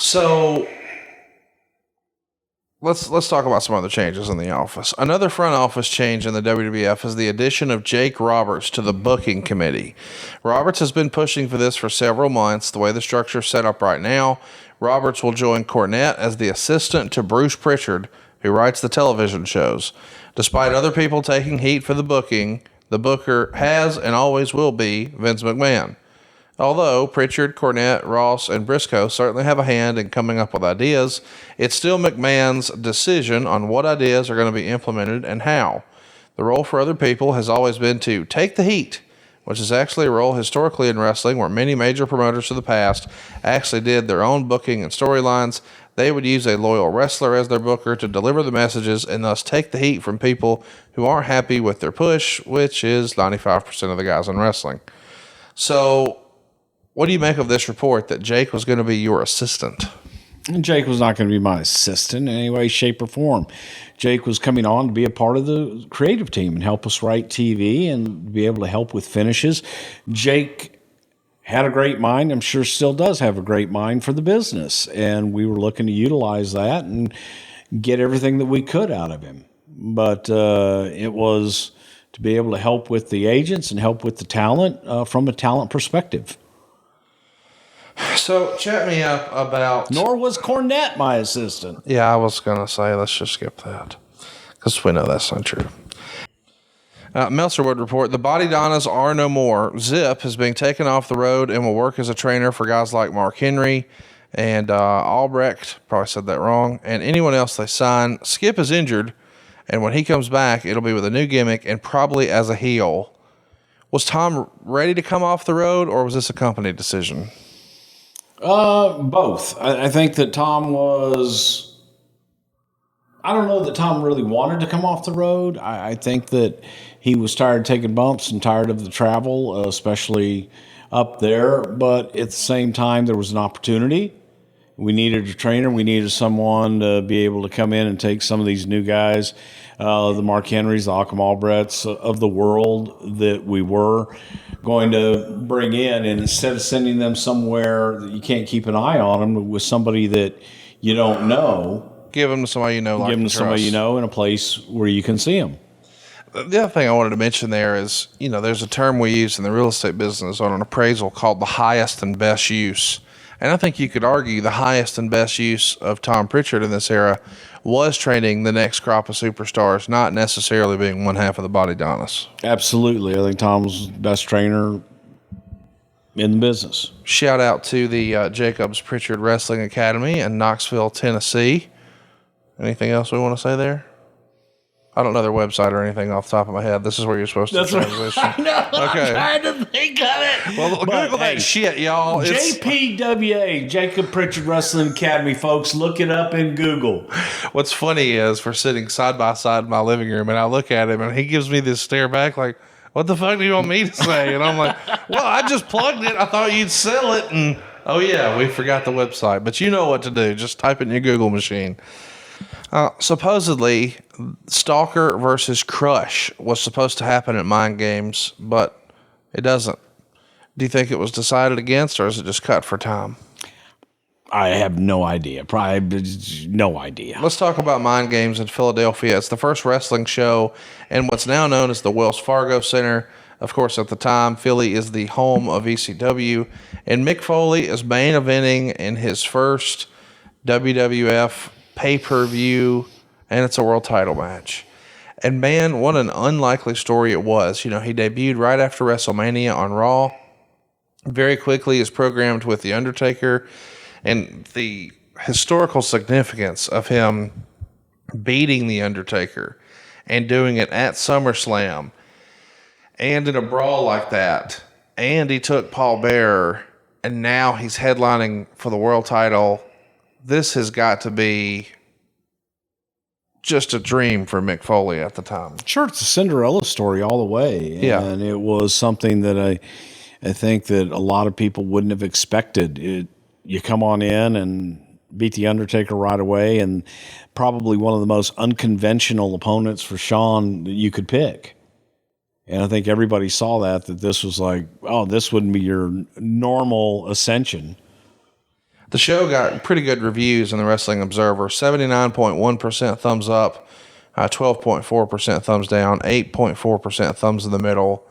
So let's talk about some other changes in the office. Another front office change in the WWF is the addition of Jake Roberts to the booking committee. Roberts has been pushing for this for several months. The way the structure is set up right now, Roberts will join Cornette as the assistant to Bruce Prichard, who writes the television shows. Despite other people taking heat for the booking, the booker has and always will be Vince McMahon. Although Prichard, Cornette, Ross, and Briscoe certainly have a hand in coming up with ideas, it's still McMahon's decision on what ideas are going to be implemented and how. The role for other people has always been to take the heat, which is actually a role historically in wrestling where many major promoters of the past actually did their own booking and storylines. They would use a loyal wrestler as their booker to deliver the messages and thus take the heat from people who aren't happy with their push, which is 95% of the guys in wrestling. So, what do you make of this report that Jake was going to be your assistant? Jake was not going to be my assistant in any way, shape, or form. Jake was coming on to be a part of the creative team and help us write TV and be able to help with finishes. Jake had a great mind. I'm sure still does have a great mind for the business. And we were looking to utilize that and get everything that we could out of him. But it was to be able to help with the agents and help with the talent from a talent perspective. So, chat me up about... Nor was Cornette my assistant. Yeah, I was going to say, let's just skip that. Because we know that's not true. Meltzer would report, the Body Donnas are no more. Zip is being taken off the road and will work as a trainer for guys like Mark Henry and Albrecht. Probably said that wrong. And anyone else they sign. Skip is injured, and when he comes back, it'll be with a new gimmick and probably as a heel. Was Tom ready to come off the road, or was this a company decision? Both. I think that Tom was... I don't know that Tom really wanted to come off the road. I think that he was tired of taking bumps and tired of the travel, especially up there. But at the same time, there was an opportunity. We needed a trainer. We needed someone to be able to come in and take some of these new guys, the Mark Henrys, the Malcolm Albrechts of the world that we were going to bring in. And instead of sending them somewhere that you can't keep an eye on them with somebody that you don't know, give them to somebody you know. Give them to somebody you know in a place where you can see them. The other thing I wanted to mention there is, there's a term we use in the real estate business on an appraisal called the highest and best use. And I think you could argue the highest and best use of Tom Prichard in this era was training the next crop of superstars, not necessarily being one half of the Body Donnas. Absolutely. I think Tom's the best trainer in the business. Shout out to the Jacobs Prichard Wrestling Academy in Knoxville, Tennessee. Anything else we want to say there? I don't know their website or anything off the top of my head. This is where you're supposed to transition. I know. Okay. I'm trying to think of it. Well, Google that shit, y'all. JPWA, Jacob Prichard Wrestling Academy, folks. Look it up in Google. What's funny is we're sitting side by side in my living room, and I look at him, and he gives me this stare back like, what the fuck do you want me to say? And I'm like, well, I just plugged it. I thought you'd sell it. And, oh, yeah, we forgot the website. But you know what to do. Just type it in your Google machine. Supposedly, Stalker versus Crush was supposed to happen at Mind Games, but it doesn't. Do you think it was decided against, or is it just cut for time? I have no idea. Probably no idea. Let's talk about Mind Games in Philadelphia. It's the first wrestling show in what's now known as the Wells Fargo Center. Of course, at the time, Philly is the home of ECW, and Mick Foley is main eventing in his first WWF pay-per-view, and it's a world title match. And man, what an unlikely story it was. He debuted right after WrestleMania on Raw. Very quickly is programmed with The Undertaker, and the historical significance of him beating The Undertaker and doing it at SummerSlam and in a brawl like that. And he took Paul Bearer, and now he's headlining for the world title. This has got to be just a dream for Mick Foley at the time. Sure, it's a Cinderella story all the way. Yeah. And it was something that I think that a lot of people wouldn't have expected. You come on in and beat The Undertaker right away, and probably one of the most unconventional opponents for Shawn that you could pick. And I think everybody saw that this was like, oh, this wouldn't be your normal ascension. The show got pretty good reviews in the Wrestling Observer. 79.1% thumbs up, 12.4% thumbs down, 8.4% thumbs in the middle,